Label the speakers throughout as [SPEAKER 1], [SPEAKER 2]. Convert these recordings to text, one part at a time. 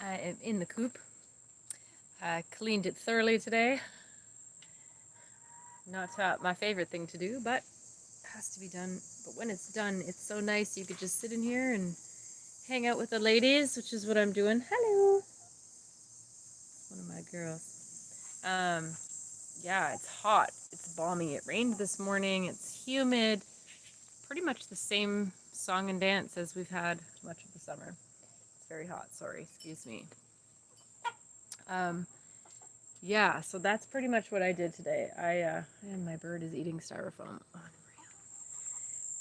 [SPEAKER 1] I am in the coop. I cleaned it thoroughly today. Not my favorite thing to do, but it has to be done. But when it's done, it's so nice. You could just sit in here and hang out with the ladies, which is what I'm doing. Hello. One of my girls. Yeah, it's hot. It's balmy. It rained this morning. It's humid. Pretty much the same song and dance as we've had much of the summer. It's very hot. Sorry. Excuse me. Yeah, so that's pretty much what I did today. And my bird is eating styrofoam.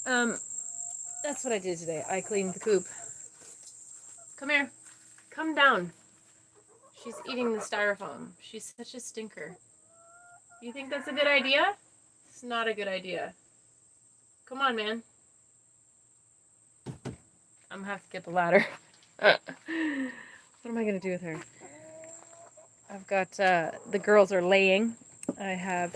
[SPEAKER 1] That's what I did today. I cleaned the coop. Come here. Come down. She's eating the styrofoam. She's such a stinker. You think that's a good idea? It's not a good idea. Come on, man. I'm gonna have to get the ladder. What am I gonna do with her? I've got, the girls are laying. I have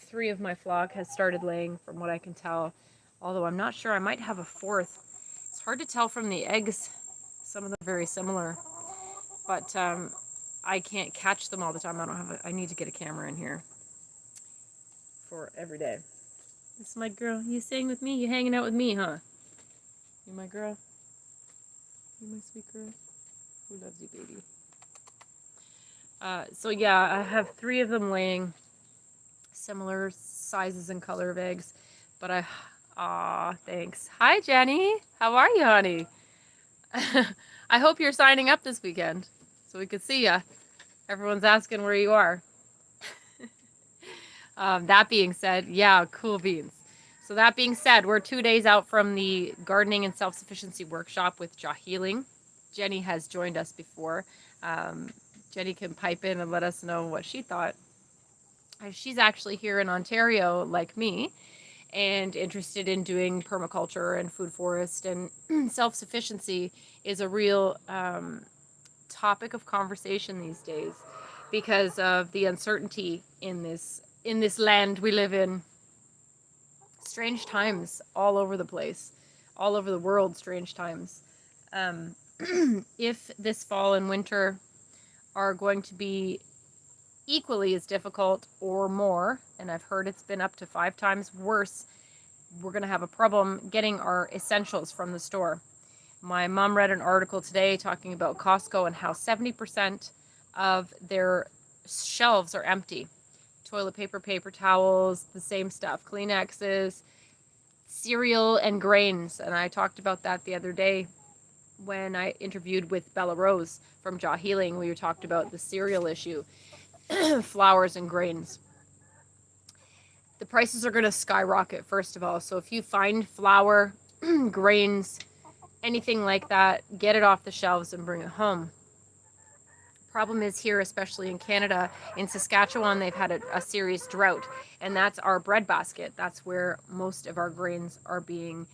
[SPEAKER 1] 3 of my flock has started laying from what I can tell. Although I'm not sure, I might have a 4th. It's hard to tell from the eggs. Some of them are very similar. But I can't catch them all the time. I need to get a camera in here for every day. This is my girl. You staying with me? You hanging out with me, huh? You my girl? You my sweet girl? Who loves you, baby? So yeah, I have 3 of them laying, similar sizes and color of eggs, but thanks. Hi, Jenny. How are you, honey? I hope you're signing up this weekend so we could see ya. Everyone's asking where you are. That being said, yeah, cool beans. So that being said, we're 2 days out from the Gardening and Self-Sufficiency Workshop with JAHealing. Jenny has joined us before. Jenny can pipe in and let us know what she thought. She's actually here in Ontario, like me, and interested in doing permaculture and food forest, and self-sufficiency is a real topic of conversation these days because of the uncertainty in this land we live in. Strange times all over the place, all over the world, strange times. If this fall and winter are going to be equally as difficult or more, and I've heard it's been up to 5 times worse, we're going to have a problem getting our essentials from the store. My mom read an article today talking about Costco and how 70% of their shelves are empty. Toilet paper, paper towels, the same stuff, Kleenexes, cereal, and grains. And I talked about that the other day when I interviewed with Bella Rose from JAHealing. We talked about the cereal issue, flours and grains. The prices are going to skyrocket, first of all. So if you find flour, grains, anything like that, get it off the shelves and bring it home. Problem is here, especially in Canada, in Saskatchewan, they've had a serious drought, and that's our breadbasket. That's where most of our grains are being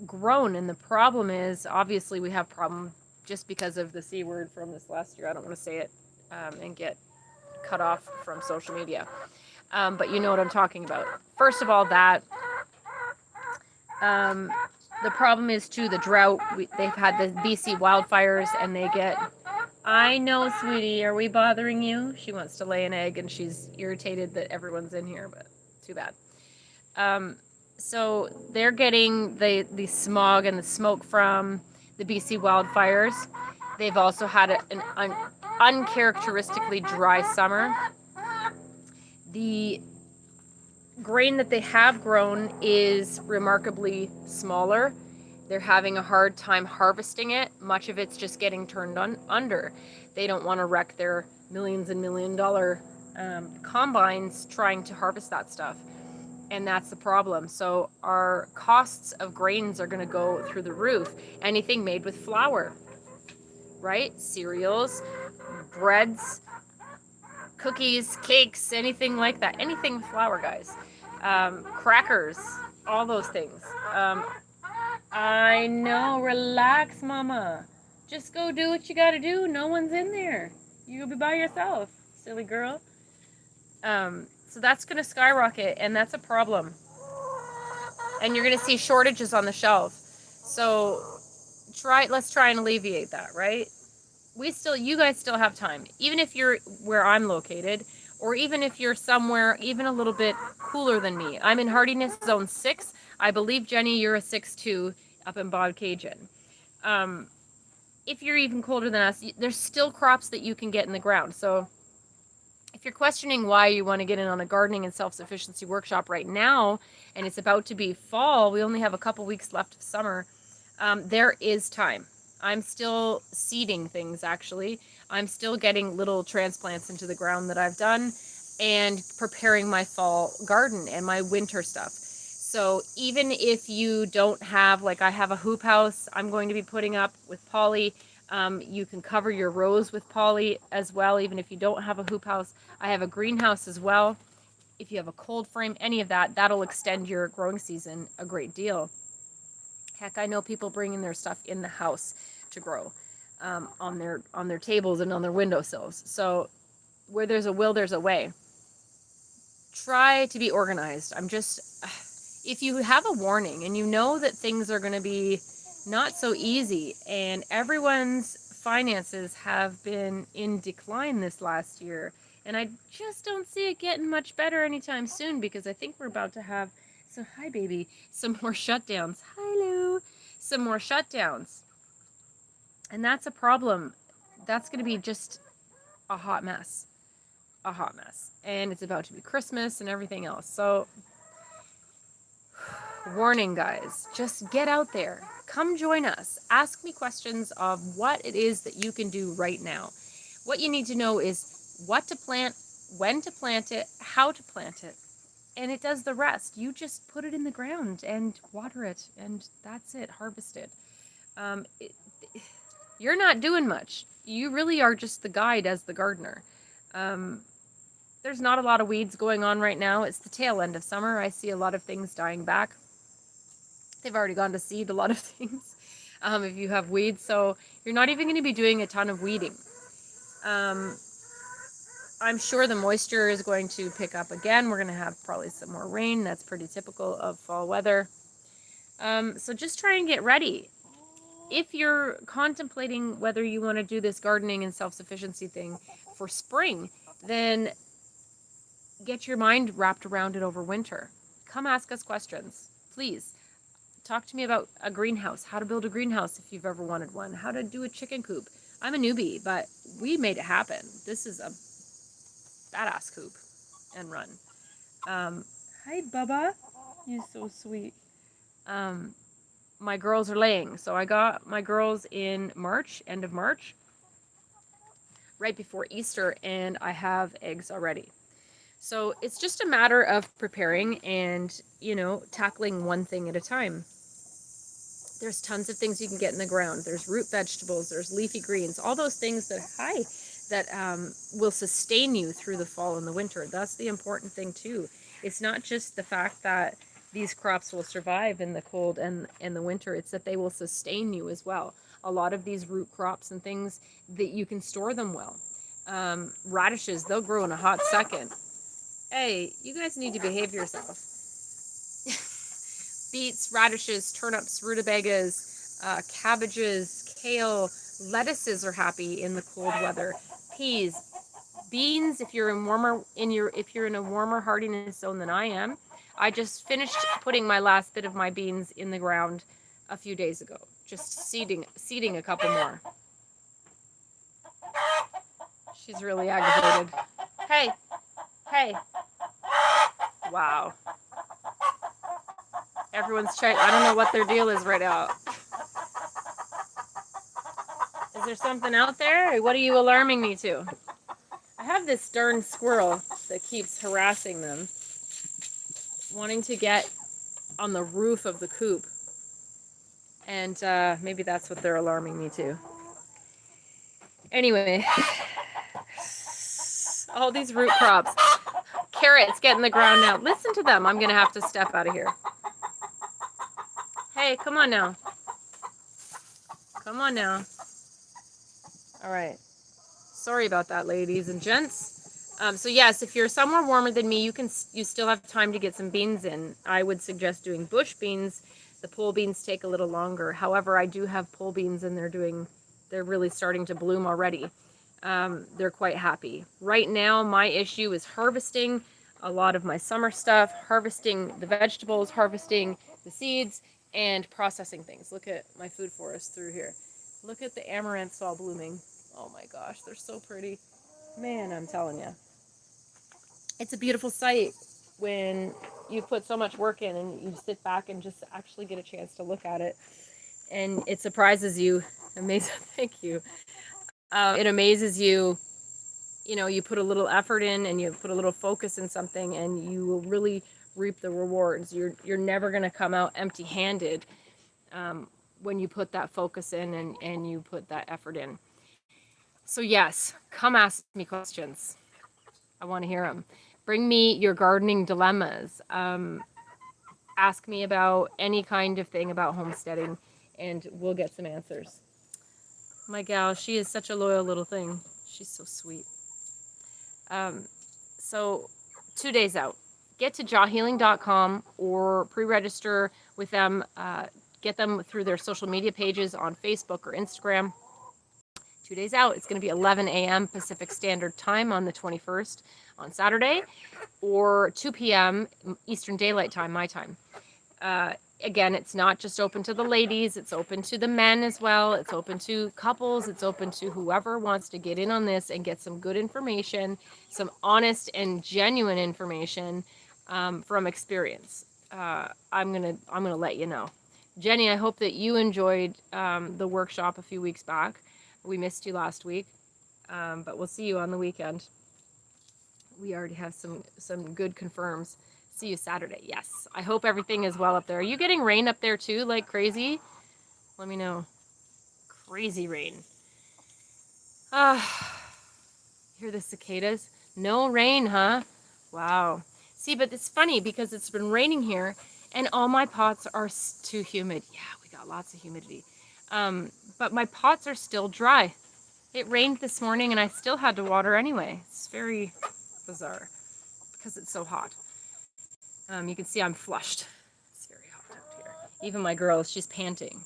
[SPEAKER 1] grown. And the problem is, obviously, we have problem just because of the C word from this last year. I don't want to say it and get cut off from social media. But you know what I'm talking about. First of all, that the problem is too the drought. They've had the BC wildfires, and they get. I know, sweetie. Are we bothering you? She wants to lay an egg, and she's irritated that everyone's in here, but too bad. So they're getting the smog and the smoke from the BC wildfires. They've also had an uncharacteristically dry summer. The grain that they have grown is remarkably smaller. They're having a hard time harvesting it. Much of it's just getting turned under. They don't want to wreck their millions and $1 million combines trying to harvest that stuff. And that's the problem. So our costs of grains are going to go through the roof. Anything made with flour, right? Cereals, breads, cookies, cakes, anything like that. Anything with flour, guys. Crackers, all those things. I know, relax, mama. Just go do what you gotta do. No one's in there. You'll be by yourself, silly girl. So that's gonna skyrocket, and that's a problem. And you're gonna see shortages on the shelf. So let's try and alleviate that, right? you guys still have time. Even if you're where I'm located, or even if you're somewhere even a little bit cooler than me. I'm in hardiness zone 6. I believe, Jenny, you're a 6-2 up in Bodcajun. If you're even colder than us, there's still crops that you can get in the ground. So if you're questioning why you want to get in on a gardening and self-sufficiency workshop right now, and it's about to be fall, we only have a couple weeks left of summer, there is time. I'm still seeding things, actually. I'm still getting little transplants into the ground that I've done and preparing my fall garden and my winter stuff. So even if you don't have, like I have a hoop house I'm going to be putting up with poly, you can cover your rows with poly as well, even if you don't have a hoop house. I have a greenhouse as well. If you have a cold frame, any of that, that'll extend your growing season a great deal. Heck, I know people bringing their stuff in the house to grow on their tables and on their windowsills. So where there's a will, there's a way. Try to be organized. If you have a warning and you know that things are going to be not so easy and everyone's finances have been in decline this last year, and I just don't see it getting much better anytime soon, because I think we're about to have hi baby, some more shutdowns. Hi Lou. Some more shutdowns. And that's a problem. That's going to be just a hot mess. A hot mess. And it's about to be Christmas and everything else. So warning, guys, just get out there. Come join us. Ask me questions of what it is that you can do right now. What you need to know is what to plant, when to plant it, how to plant it. And it does the rest. You just put it in the ground and water it, and that's it, harvest it. You're not doing much. You really are just the guide as the gardener. There's not a lot of weeds going on right now. It's the tail end of summer. I see a lot of things dying back. They've already gone to seed, a lot of things, if you have weeds. So you're not even going to be doing a ton of weeding. I'm sure the moisture is going to pick up again. We're going to have probably some more rain. That's pretty typical of fall weather. So just try and get ready. If you're contemplating whether you want to do this gardening and self-sufficiency thing for spring, then get your mind wrapped around it over winter. Come ask us questions, please. Talk to me about a greenhouse, how to build a greenhouse if you've ever wanted one, how to do a chicken coop. I'm a newbie, but we made it happen. This is a badass coop and run. Hi, Bubba. You're so sweet. My girls are laying. So I got my girls in March, end of March, right before Easter, and I have eggs already. So it's just a matter of preparing and, tackling one thing at a time. There's tons of things you can get in the ground. There's root vegetables, there's leafy greens, all those things that will sustain you through the fall and the winter. That's the important thing too. It's not just the fact that these crops will survive in the cold and the winter, it's that they will sustain you as well. A lot of these root crops and things that you can store them well. Radishes, they'll grow in a hot second. Hey, you guys need to behave yourself. Beets, radishes, turnips, rutabagas, cabbages, kale, lettuces are happy in the cold weather. Peas, beans, if you're in a warmer hardiness zone than I am. I just finished putting my last bit of my beans in the ground a few days ago. Just seeding a couple more. She's really aggravated. Hey. Wow. Everyone's checking. I don't know what their deal is right now. Is there something out there? What are you alarming me to? I have this darn squirrel that keeps harassing them, wanting to get on the roof of the coop. And maybe that's what they're alarming me to. Anyway, all these root crops. Carrots get in the ground now. Listen to them. I'm going to have to step out of here. Hey, come on now. Come on now. All right. Sorry about that, ladies and gents. So yes, if you're somewhere warmer than me, you still have time to get some beans in. I would suggest doing bush beans. The pole beans take a little longer. However, I do have pole beans and they're doing they're really starting to bloom already. They're quite happy. Right now, my issue is harvesting a lot of my summer stuff, harvesting the vegetables, harvesting the seeds, and processing things. Look at my food forest through here. Look at the amaranths all blooming. Oh my gosh, they're so pretty. Man, I'm telling you. It's a beautiful sight when you put so much work in and you sit back and just actually get a chance to look at it. And it surprises you. Amazing. Thank you. It amazes you. You know, you put a little effort in and you put a little focus in something and you will really reap the rewards. You're never going to come out empty-handed when you put that focus in and you put that effort in. So yes, come ask me questions. I want to hear them. Bring me your gardening dilemmas. Ask me about any kind of thing about homesteading, and we'll get some answers. My gal, she is such a loyal little thing. She's so sweet. So 2 days out. Get to JAHealing.com or pre-register with them. Get them through their social media pages on Facebook or Instagram. 2 days out. It's going to be 11 a.m. Pacific Standard Time on the 21st on Saturday, or 2 p.m. Eastern Daylight Time, my time. Again, it's not just open to the ladies. It's open to the men as well. It's open to couples. It's open to whoever wants to get in on this and get some good information, some honest and genuine information from experience. I'm gonna let you know. Jenny, I hope that you enjoyed the workshop a few weeks back. We missed you last week, but we'll see you on the weekend. We already have some good confirms. See you Saturday. Yes. I hope everything is well up there. Are you getting rain up there too, like crazy? Let me know. Crazy rain. Hear the cicadas? No rain, huh? Wow. See, but it's funny because it's been raining here and all my pots are too humid. Yeah, we got lots of humidity. But my pots are still dry. It rained this morning and I still had to water anyway. It's very bizarre because it's so hot. You can see I'm flushed. It's very hot out here. Even my girl, she's panting.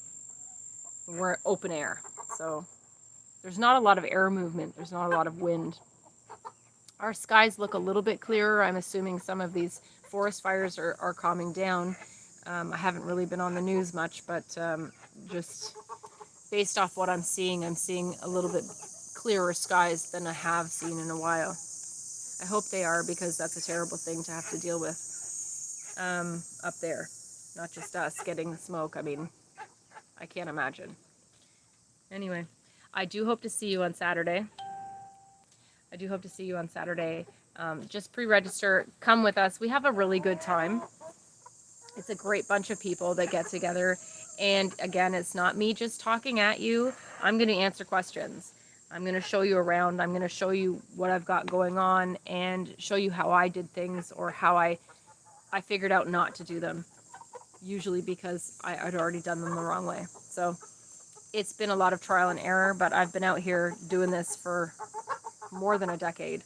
[SPEAKER 1] We're open air, so there's not a lot of air movement. There's not a lot of wind. Our skies look a little bit clearer. I'm assuming some of these forest fires are calming down. I haven't really been on the news much, but just based off what I'm seeing a little bit clearer skies than I have seen in a while. I hope they are, because that's a terrible thing to have to deal with up there. Not just us getting the smoke. I mean, I can't imagine. Anyway, I do hope to see you on Saturday. Just pre-register. Come with us. We have a really good time. It's a great bunch of people that get together. And again, it's not me just talking at you. I'm going to answer questions. I'm going to show you around. I'm going to show you what I've got going on and show you how I did things, or how I figured out not to do them. Usually because I'd already done them the wrong way. So it's been a lot of trial and error, but I've been out here doing this for more than a decade.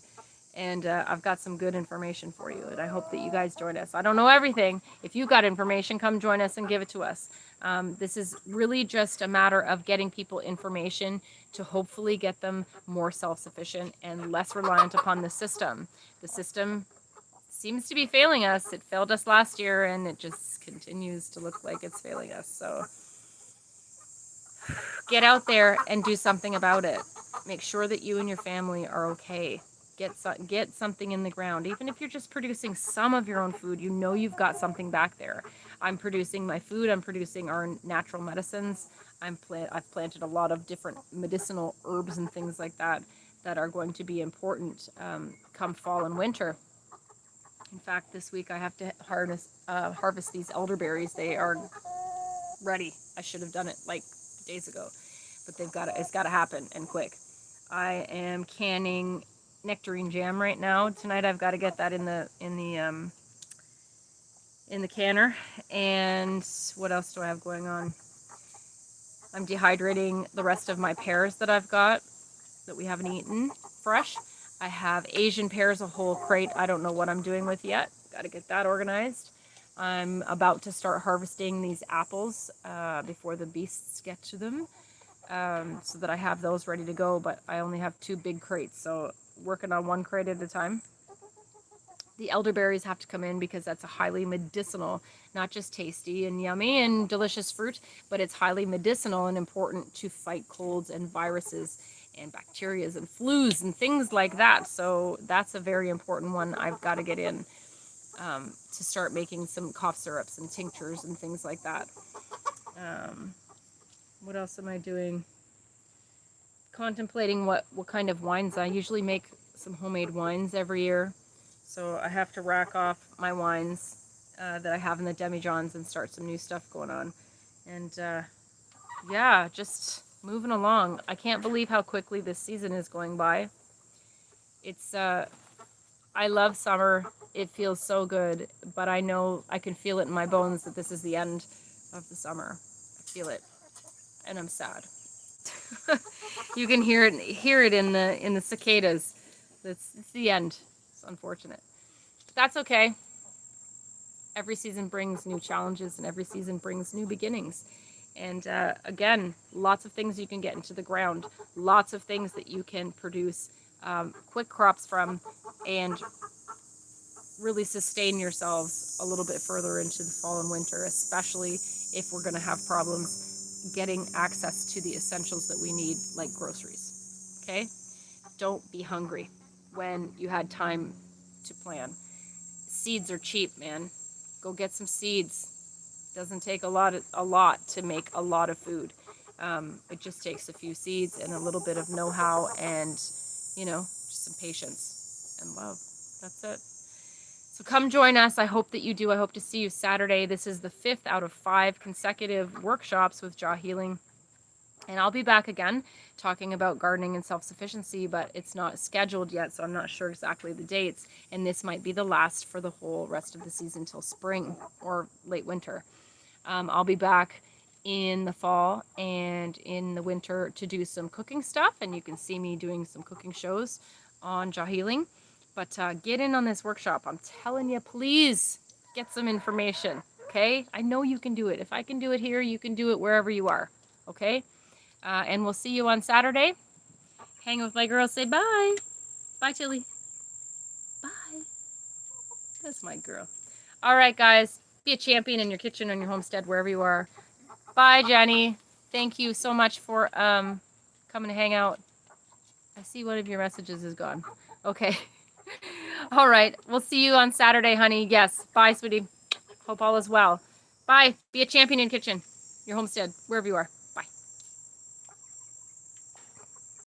[SPEAKER 1] And I've got some good information for you, and I hope that you guys join us. I don't know everything. If you got information, come join us and give it to us. This is really just a matter of getting people information to hopefully get them more self-sufficient and less reliant upon the system. The system seems to be failing us. It failed us last year, and it just continues to look like it's failing us. So get out there and do something about it. Make sure that you and your family are okay. Get something in the ground. Even if you're just producing some of your own food, you know you've got something back there. I'm producing my food. I'm producing our natural medicines. I've planted a lot of different medicinal herbs and things like that are going to be important come fall and winter. In fact, this week I have to harvest these elderberries. They are ready. I should have done it like days ago, but it's got to happen, and quick. I am canning nectarine jam right now. Tonight I've got to get that in the canner. And what else do I have going on? I'm dehydrating the rest of my pears that I've got that we haven't eaten fresh. I have Asian pears, a whole crate. I don't know what I'm doing with yet. Got to get that organized. I'm about to start harvesting these apples before the beasts get to them. so that I have those ready to go, but I only have 2 big crates, so working on 1 crate at a time. The elderberries have to come in because that's a highly medicinal, not just tasty and yummy and delicious fruit, but it's highly medicinal and important to fight colds and viruses and bacterias and flus and things like that. So that's a very important one I've got to get in, to start making some cough syrups and tinctures and things like that. What else am I doing? Contemplating what kind of wines. I usually make some homemade wines every year. So I have to rack off my wines that I have in the demijohns and start some new stuff going on. And yeah, just moving along. I can't believe how quickly this season is going by. It's I love summer. It feels so good, but I know I can feel it in my bones that this is the end of the summer. I feel it, and I'm sad. You can hear it in the cicadas. It's the end. It's unfortunate. But that's okay. Every season brings new challenges, and every season brings new beginnings. And again, lots of things you can get into the ground. Lots of things that you can produce quick crops from, and really sustain yourselves a little bit further into the fall and winter, especially if we're going to have problems getting access to the essentials that we need, like groceries. Okay? Don't be hungry when you had time to plan. Seeds are cheap, man. Go get some seeds. Doesn't take a lot to make a lot of food. It just takes a few seeds and a little bit of know-how and, just some patience and love. That's it. So come join us. I hope that you do. I hope to see you Saturday. This is the 5th out of 5 consecutive workshops with JAHealing. And I'll be back again talking about gardening and self-sufficiency, but it's not scheduled yet, so I'm not sure exactly the dates. And this might be the last for the whole rest of the season till spring or late winter. I'll be back in the fall and in the winter to do some cooking stuff, and you can see me doing some cooking shows on JAHealing. But get in on this workshop. I'm telling you, please get some information, okay? I know you can do it. If I can do it here, you can do it wherever you are, okay? And we'll see you on Saturday. Hang with my girl. Say bye. Bye, Tilly. Bye. That's my girl. All right, guys. Be a champion in your kitchen, on your homestead, wherever you are. Bye, Jenny. Thank you so much for coming to hang out. I see one of your messages is gone. Okay. All right. We'll see you on Saturday, honey. Yes. Bye, sweetie. Hope all is well. Bye. Be a champion in kitchen, your homestead, wherever you are.